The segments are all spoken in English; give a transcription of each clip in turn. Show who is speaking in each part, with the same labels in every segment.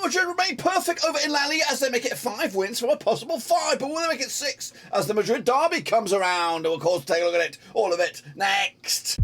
Speaker 1: Madrid remain perfect over in La Liga as they make it 5 wins from a possible 5, but will they make it 6 as the Madrid derby comes around? And of course, take a look at it, all of it, next.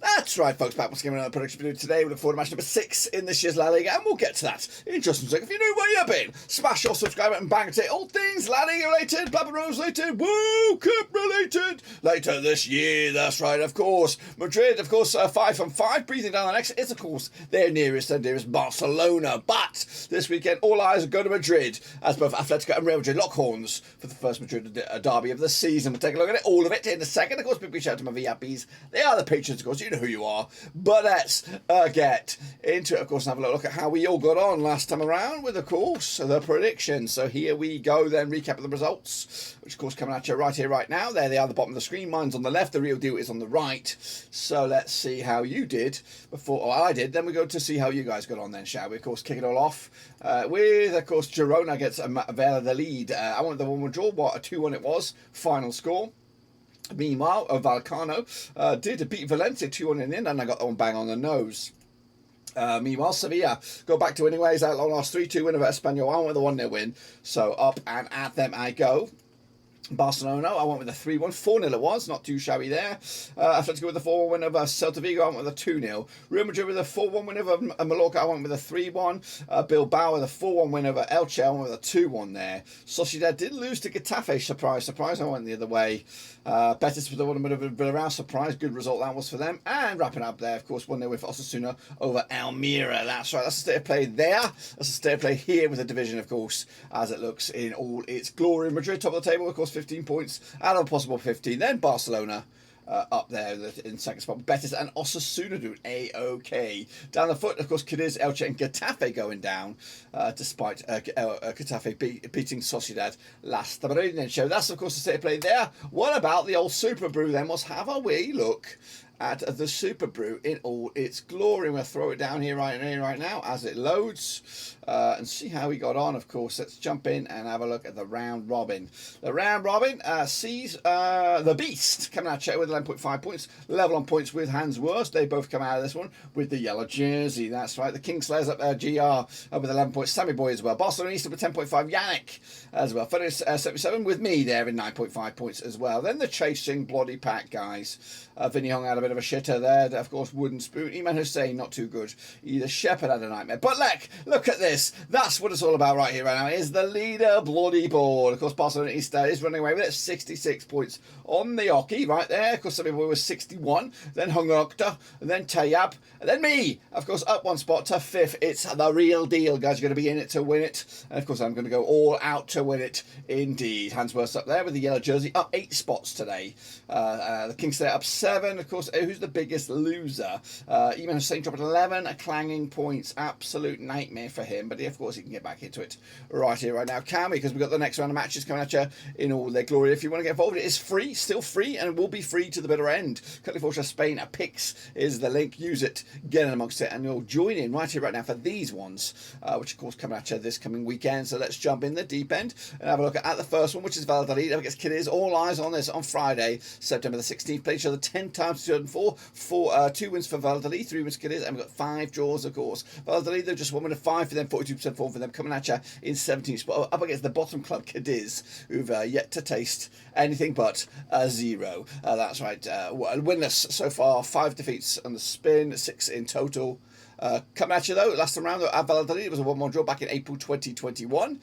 Speaker 1: That's right, folks. Back once again with another prediction video today. We look forward to match number 6 in this year's La Liga, and we'll get to that in just a second. If you knew where you've been, smash your subscribe button, bang it. All things La Liga related, Papa Rose related, World Cup related later this year. That's right, of course. Madrid, of course, 5 from 5. Breathing down the next is, of course, their nearest and dearest Barcelona. But this weekend, all eyes go to Madrid as both Atlético and Real Madrid lock horns for the first Madrid derby of the season. We'll take a look at it, all of it, in a second. Of course, big shout out to my VIPs. They are the patrons, of course. You know who you are. But let's get into it, of course, and have a look at how we all got on last time around with, of course, the predictions. So here we go then, recap of the results, which, of course, coming at you right here, right now. There they are at the bottom of the screen. Mine's on the left. The real deal is on the right. So let's see how you did before, or I did. Then we go to see how you guys got on then, shall we? Of course, kick it all off with, of course, Girona gets Valladolid. I wanted the 1-1 draw. What, a 2-1 it was. Final score. Meanwhile, Vallecano did beat Valencia 2-1 in the end, and I got that one bang on the nose. Meanwhile, Sevilla go back to winning ways. Outlaw last 3-2 win over Espanyol. I went with a 1-0 win, so up and at them I go. Barcelona, I went with a 3-1, 4-0 it was, not too shabby there. Atlético with a 4-1 win over Celta Vigo, I went with a 2-0. Real Madrid with a 4-1 win over Mallorca, I went with a 3-1. Bilbao with a 4-1 win over Elche, I went with a 2-1 there. Sociedad did lose to Getafe, surprise, I went the other way. Betis with a 1-1 win over Villarreal, surprise, good result that was for them. And wrapping up there, of course, 1-0 with Osasuna over Almería. That's right, that's the state of play there. That's the state of play here with the division, of course, as it looks in all its glory. Madrid top of the table, of course, 15 points out of a possible 15. Then Barcelona up there in second spot. Betis and Osasuna doing A-OK. Down the foot, of course, Cádiz, Elche and Getafe going down, despite Getafe beating Sociedad last Madrid show. That's, of course, the state of play there. What about the old Super Brew then? Let's have a wee look at the Super Brew in all its glory. We'll throw it down here right now as it loads and see how we got on, of course. Let's jump in and have a look at the round robin. The round robin sees the Beast coming out with 11.5 points, level on points with Hans Worst. They both come out of this one with the yellow jersey. That's right. The Kingslayers up there, GR with 11 points. Sammy Boy as well. Barcelona East with 10.5. Yannick as well. Footage 77 with me there in 9.5 points as well. Then the Chasing Bloody Pack guys. Vinny Hong had a bit of a shitter there. Of course, Wooden Spoon. Iman Hussein, not too good. Either Shepherd had a nightmare. But look at this. That's what it's all about right here, right now. Is the leader bloody board. Of course, Barcelona East is running away with it. 66 points on the hockey right there. Of course, Sammy Boy was 61. Then Hung Okta. And then Tayyab. And then me. Of course, up one spot to 5th. It's the real deal, guys. You're going to be in it to win it. And, of course, I'm going to go all out to win it indeed. Hansworth up there with the yellow jersey. Up 8 spots today. The Kingslayer up 7. Of course, who's the biggest loser? Iman Hussein dropped 11. A clanging points. Absolute nightmare for him. But, of course, he can get back into it right here, right now. Can we? Because we've got the next round of matches coming at you in all their glory. If you want to get involved, it is free. Still free. And it will be free to the bitter end. Currently, Forza Spain. A Pix is the link. Use it. Get in amongst it. And you'll join in right here, right now for these ones. Which, of course, coming at you this coming weekend. So let's jump in the deep end and have a look at the first one, which is Valladolid against Cádiz. All eyes on this on Friday, September the 16th. Played each other 10 times 2004. 2 wins for Valladolid, 3 wins for Cádiz, and we've got 5 draws, of course. Valladolid, they're just 1 win of 5 for them, 42% form for them, coming at you in 17th spot, up against the bottom club, Cádiz, who've yet to taste anything but a 0. That's right. Winless so far, 5 defeats on the spin, 6 in total. Coming at you though, last time round at Valladolid, it was a 1-1 draw back in April 2021.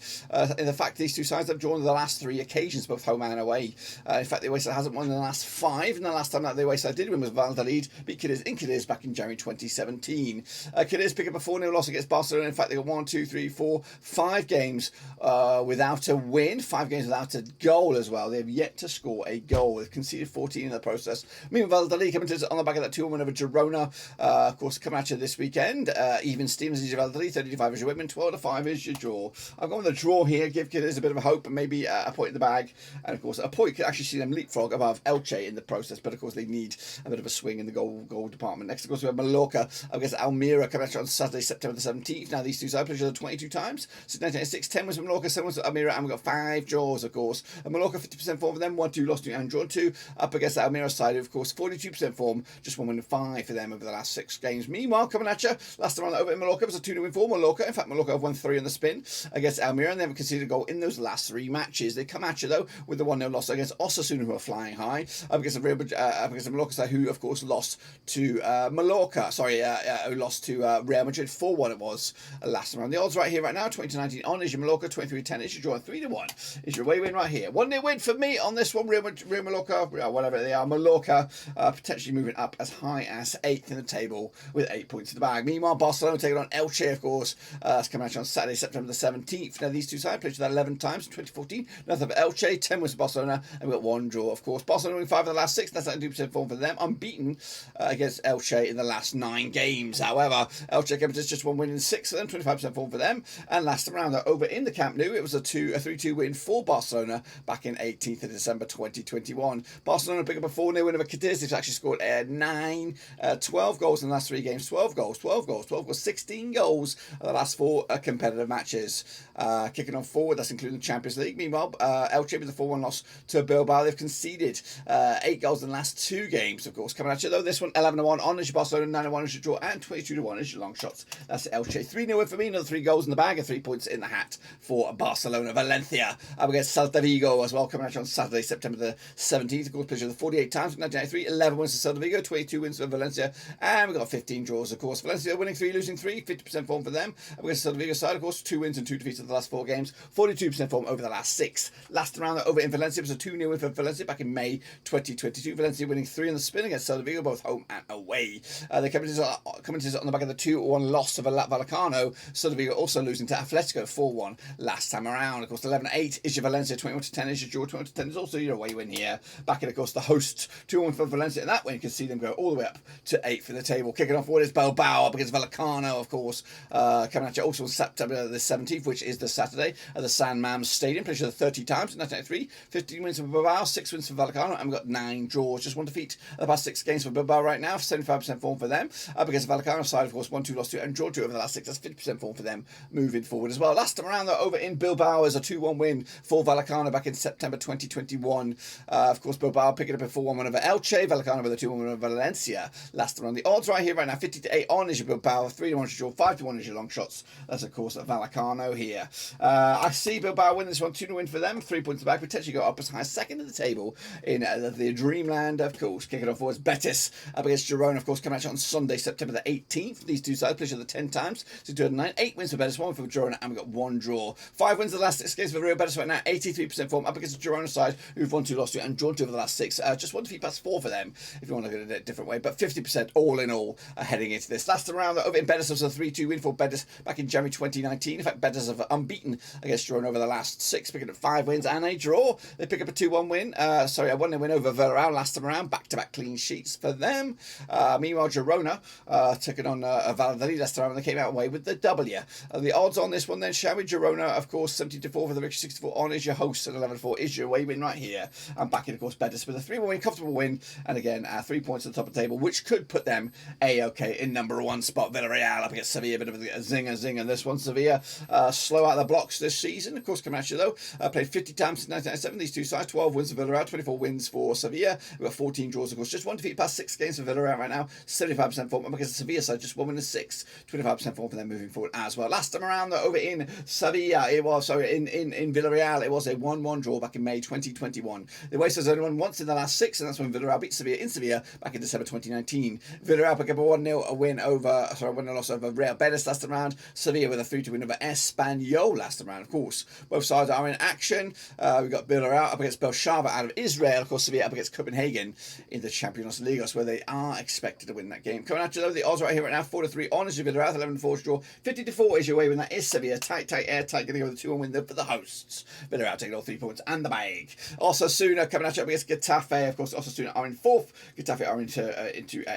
Speaker 1: In the fact, these two sides have drawn the last 3 occasions, both home and away. In fact, the away side hasn't won in the last 5, and the last time that the away side did win was Valladolid beat Cádiz in Cádiz back in January 2017. Cádiz pick up a 4-0 loss against Barcelona. In fact, they got 1, 2, 3, 4, 5 games without a win, 5 games without a goal as well. They've yet to score a goal. They've conceded 14 in the process. Meanwhile, Valladolid coming to on the back of that 2-1 win over Girona. Of course, coming at you this weekend. weekend. Even Stevens is your Valladolid, 30-5 is your Whitman, 12-5 is your draw. I've gone with a draw here, give Kiddies a bit of a hope, and maybe a point in the bag. And of course, a point could actually see them leapfrog above Elche in the process, but of course they need a bit of a swing in the goal department. Next, of course, we have Mallorca against Almería coming out on Saturday, September the 17th. Now, these two sides played each other 22 times. So 1996, 10 was Mallorca, 7 was Almería, and we've got 5 draws, of course. And Mallorca, 50% form for them, 1-2 lost to and drawn 2. Up against the Almería side, of course, 42% form, just 1 win and 5 for them over the last 6 games. Meanwhile, coming at you, last time over in Mallorca, it was a 2-0 win for Mallorca. In fact, Mallorca have won 3 on the spin against Almería, and they haven't conceded a goal in those last 3 matches. They come at you, though, with the 1-0 loss against Osasuna, who are flying high, up against the Mallorca side, who, of course, lost to Mallorca. Who lost to Real Madrid 4-1 it was last time around. The odds right here, right now, 20-19 on is your Mallorca, 23-10 is your draw, 3-1 is your away win right here. 1-0 win for me on this one. Real Mallorca, whatever they are, Mallorca potentially moving up as high as 8th in the table with 8 points in the bag. Meanwhile, Barcelona taking on Elche, of course. That's coming out on Saturday, September the 17th. Now, these two sides played that 11 times in 2014. Nothing but Elche, 10 wins for Barcelona, and we've got 1 draw, of course. Barcelona winning 5 of the last 6. That's 92% form for them. Unbeaten against Elche in the last 9 games. However, Elche came to just 1 win in 6 of them, 25% form for them. And last time around, over in the Camp Nou, it was a 3-2 win for Barcelona back in 18th of December 2021. Barcelona pick up a 4-0 win over Cádiz. They've actually scored 12 goals in the last 3 games. 12 goals, 16 goals in the last 4 competitive matches. Kicking on forward, that's including the Champions League. Meanwhile, Elche with a 4-1 loss to Bilbao. They've conceded 8 goals in the last 2 games, of course. Coming at you, though, this one 11-1 on is your Barcelona, 9-1 is your draw, and 22-1 is your long shots. That's Elche. 3-0 win for me, another 3 goals in the bag, and 3 points in the hat for Barcelona. Valencia up against Celta Vigo as well, coming at you on Saturday, September the 17th. Of course, played the 48 times, 1993, 11 wins for Celta Vigo, 22 wins for Valencia, and we've got 15 draws, of course. Valencia winning 3, losing 3, 50% form for them. Up against Celta Vigo side, of course, 2 wins and 2 defeats in the last 4 games, 42% form over the last 6. Last round over in Valencia was a 2-0 win for Valencia back in May 2022. Valencia winning 3 on the spin against Celta Vigo, both home and away. They commented on the back of the 2-1 loss of Vallecano. Celta Vigo also losing to Atlético 4-1 last time around. Of course, 11-8 is your Valencia, 21-10 is your draw, 21-10 is also your away win here. Back in, of course, the hosts, 2-1 for Valencia, and that win you can see them go all the way up to 8th in the table. Kicking off what is Bilbao up against Vallecano, of course, coming at you also on September the 17th, which is the Saturday at the San Mamés Stadium. Played 30 times in 1993, 15 wins for Bilbao, 6 wins for Vallecano, and we've got 9 draws. Just 1 defeat the past 6 games for Bilbao right now, 75% form for them. Up against the Vallecano side, of course, 1-2 lost 2 and draw 2 over the last 6. That's 50% form for them moving forward as well. Last time around, though, over in Bilbao is a 2-1 win for Vallecano back in September 2021. Of course, Bilbao picking up a 4-1 win over Elche, Vallecano with a 2-1 win over Valencia. Last time around, the odds right here, right now, 50-8 on is your Bilbao, 3-1 is your draw, 5-1 is your long shots. That's, of course, Vallecano here. I see Bilbao win this one, 2-0 win for them, 3 points back, potentially go up as high as 2nd in the table in the Dreamland, of course. Kicking off forwards, Betis up against Girona, of course, coming out on Sunday, September the 18th. These two sides played each other 10 times, so 209, 8 wins for Betis, 1 for Girona, and we've got 1 draw. 5 wins the last 6 games for Real Betis right now, 83% form up against the Girona side, who've won 2, lost 2, and drawn 2 over the last 6. Just 1 defeat past 4 for them, if you want to look at it a different way, but 50% all in all heading into this. Last round over in Betis was a 3-2 win for Betis back in January 2019. In fact, Betis have unbeaten against Girona over the last 6, picking up 5 wins and a draw. They pick up a 2-1 win. A 1-0 win over Villarreal last time around. Back-to-back clean sheets for them. Meanwhile, Girona taking on Valladolid last time around. They came out away with the W. The odds on this one then, shall we? Girona, of course, 70-4 for the victory, 64 on is your host, and 11-4 is your away win right here. And back in, of course, Betis with a 3-1 win, comfortable win, and again, 3 points at the top of the table, which could put them A-OK in number 1 spot. Villarreal up against Sevilla, a bit of a zinger this one. Sevilla slow out the blocks this season. Of course, coming at you though, played 50 times since 1997. These two sides, 12 wins for Villarreal, 24 wins for Sevilla. We've got 14 draws, of course. Just 1 defeat past 6 games for Villarreal right now, 75% form. Up against the Sevilla side, just 1 win and 6, 25% form for them moving forward as well. Last time around though, over in Sevilla, in Villarreal, it was a 1-1 draw back in May 2021. The away side's only won once in the last 6, and that's when Villarreal beat Sevilla in Sevilla back in December 2019. Villarreal pick up a 1-0 win over, win and loss over Real Betis last time around. Sevilla with a 3-2 win over Espanyol last time around. Of course, both sides are in action. We've got Villarreal up against Beersheva out of Israel. Of course, Sevilla up against Copenhagen in the Champions League, where they are expected to win that game. Coming at you though, the odds right here right now, 4-3 on is your Villarreal, 11-4 draw, 50-4 is your way win. That is Sevilla, tight, airtight, going to go with a 2-1 win there for the hosts. Villarreal taking all 3 points and the bag. Osasuna coming at you up against Getafe. Of course, Osasuna are in 4th. Getafe are into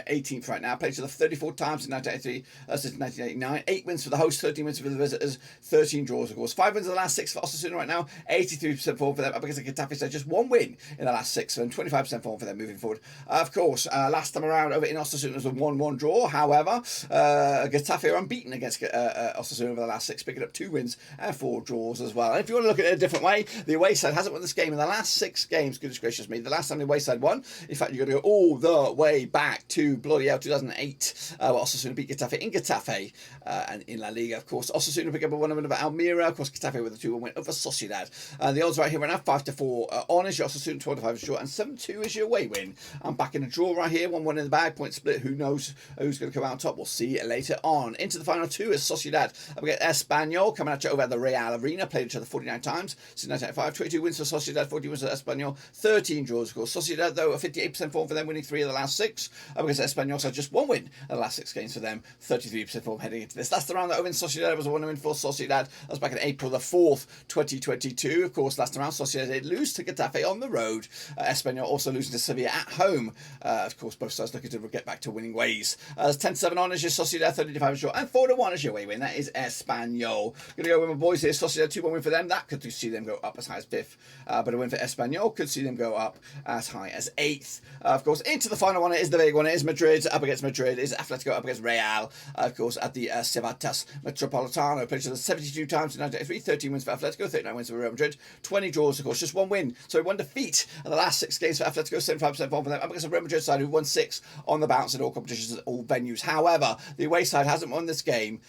Speaker 1: 18th right now. Played each other 34 times in 1983 since 1989. 8 wins for the hosts, 13 wins for the visitors, 13 draws, of course. 5 wins in the last 6 for Osasuna right now, 83% form for them, up against the Getafe. So just 1 win in the last 6 for them, 25% form for them moving forward. Of course, last time around over in Osasuna was a 1-1 draw. However, Getafe are unbeaten against Osasuna over the last 6, picking up 2 wins and 4 draws as well. And if you want to look at it a different way, the away side hasn't won this game in the last 6 games. Goodness gracious me. The last time the away side won, in fact, you've got to go all the way back to bloody hell 2008, where Osasuna beat Getafe in Getafe and in La Liga, of course. Osasuna pick up a 1-1 over Almería, of course. Getafe with a 2-1 win over Sociedad. The odds right here right now, 5-4 on is your Osasuna, 12-5 is your, and 7-2 is your away win. I'm back in a draw right here, 1-1 in the bag, point split. Who knows who's going to come out on top? We'll see later on. Into the final 2 is Sociedad. We get Espanyol coming at you over at the Real Arena, played each other 49 times since 1995. 22 wins for Sociedad, 40 wins for Espanyol, 13 draws, of course. Sociedad, though, a 58% form for them, winning 3 of the last 6. Because Espanyol had just 1 win in the last 6 games for them, 33% form heading into this. Last round that over in Sociedad was a 1-win for Sociedad. That was back in April the 4th, 2022. Of course, last round Sociedad did lose to Getafe on the road. Espanyol also losing to Sevilla at home. Of course, both sides looking to get back to winning ways. 10-7 on is your Sociedad, 30-5 is your, and 4-1 is your away win. That is Espanyol. Gonna go with my boys here. Sociedad 2-1 win for them. That could see them go up as high as 5th. But a win for Espanyol could see them go up as high as 8th. Of course, into the final one, it is the big one. It is Madrid up against Madrid. It is Atlético up against Real. Of course, at the Civitas Metropolitano. Played each other 72 times in 1983. 13 wins for Atlético, 39 wins for Real Madrid. 20 draws, of course. Just 1 win. So 1 defeat in the last 6 games for Atlético. 75% form for them. Up against the Real Madrid side, who won 6 on the bounce in all competitions at all venues. However, the away side hasn't won this game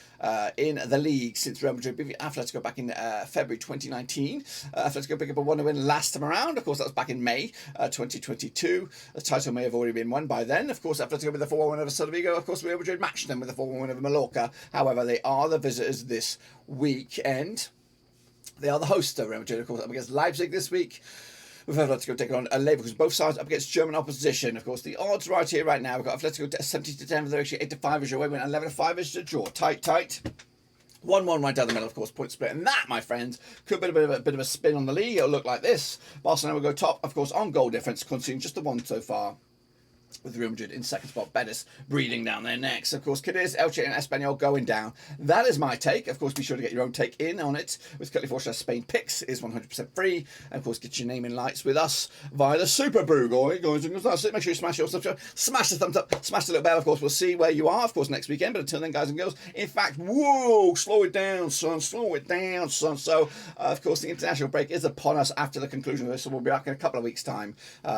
Speaker 1: in the league since Real Madrid beat Atlético back in February 2019. Atlético picked up a 1-0 win last time around. Of course, that was back in May 2022. The title may have already been won by then. Of course, Atlético with a 4-1 win over Celta Vigo. Of course, Real Madrid matched them with a 4-1 win over Mallorca. However, they are the visitors this weekend. They are the hosts of Real Madrid, of course, up against Leipzig this week. We've had Atletico take on a Labour because both sides up against German opposition. Of course, the odds right here, right now, we've got Atletico 70-10, they're actually 8-5 is your way win, 11-5 is your draw. Tight. 1-1 right down the middle, of course, point split. And that, my friends, could be a bit of a spin on the league. It'll look like this. Barcelona will go top, of course, on goal difference, conceding just the 1 so far, with Real Madrid in second spot. Betis breathing down their necks. Of course, Cádiz, Elche and Espanyol going down. That is my take. Of course, be sure to get your own take in on it with Curly Forshire Spain Picks. Is 100% free. And of course, get your name in lights with us via the Super Brew, guys. That's it. Make sure you smash your subscribe, smash the thumbs up, smash the little bell. Of course, we'll see where you are, of course, next weekend. But until then, guys and girls, in fact, whoa, slow it down, son. Slow it down, son. So, of course, the international break is upon us after the conclusion of this. So we'll be back in a couple of weeks' time.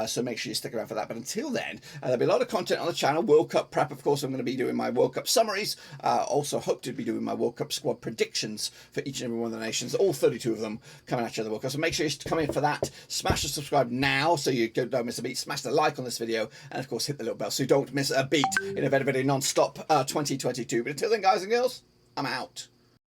Speaker 1: So make sure you stick around for that. But until then, there'll be a lot of content on the channel. World Cup prep, of course. I'm going to be doing my World Cup summaries. Also hope to be doing my World Cup squad predictions for each and every one of the nations, all 32 of them coming at you the World Cup. So make sure you come in for that. Smash the subscribe now so you don't miss a beat. Smash the like on this video, and of course hit the little bell so you don't miss a beat in a very, very non-stop 2022. But until then, guys and girls, I'm out.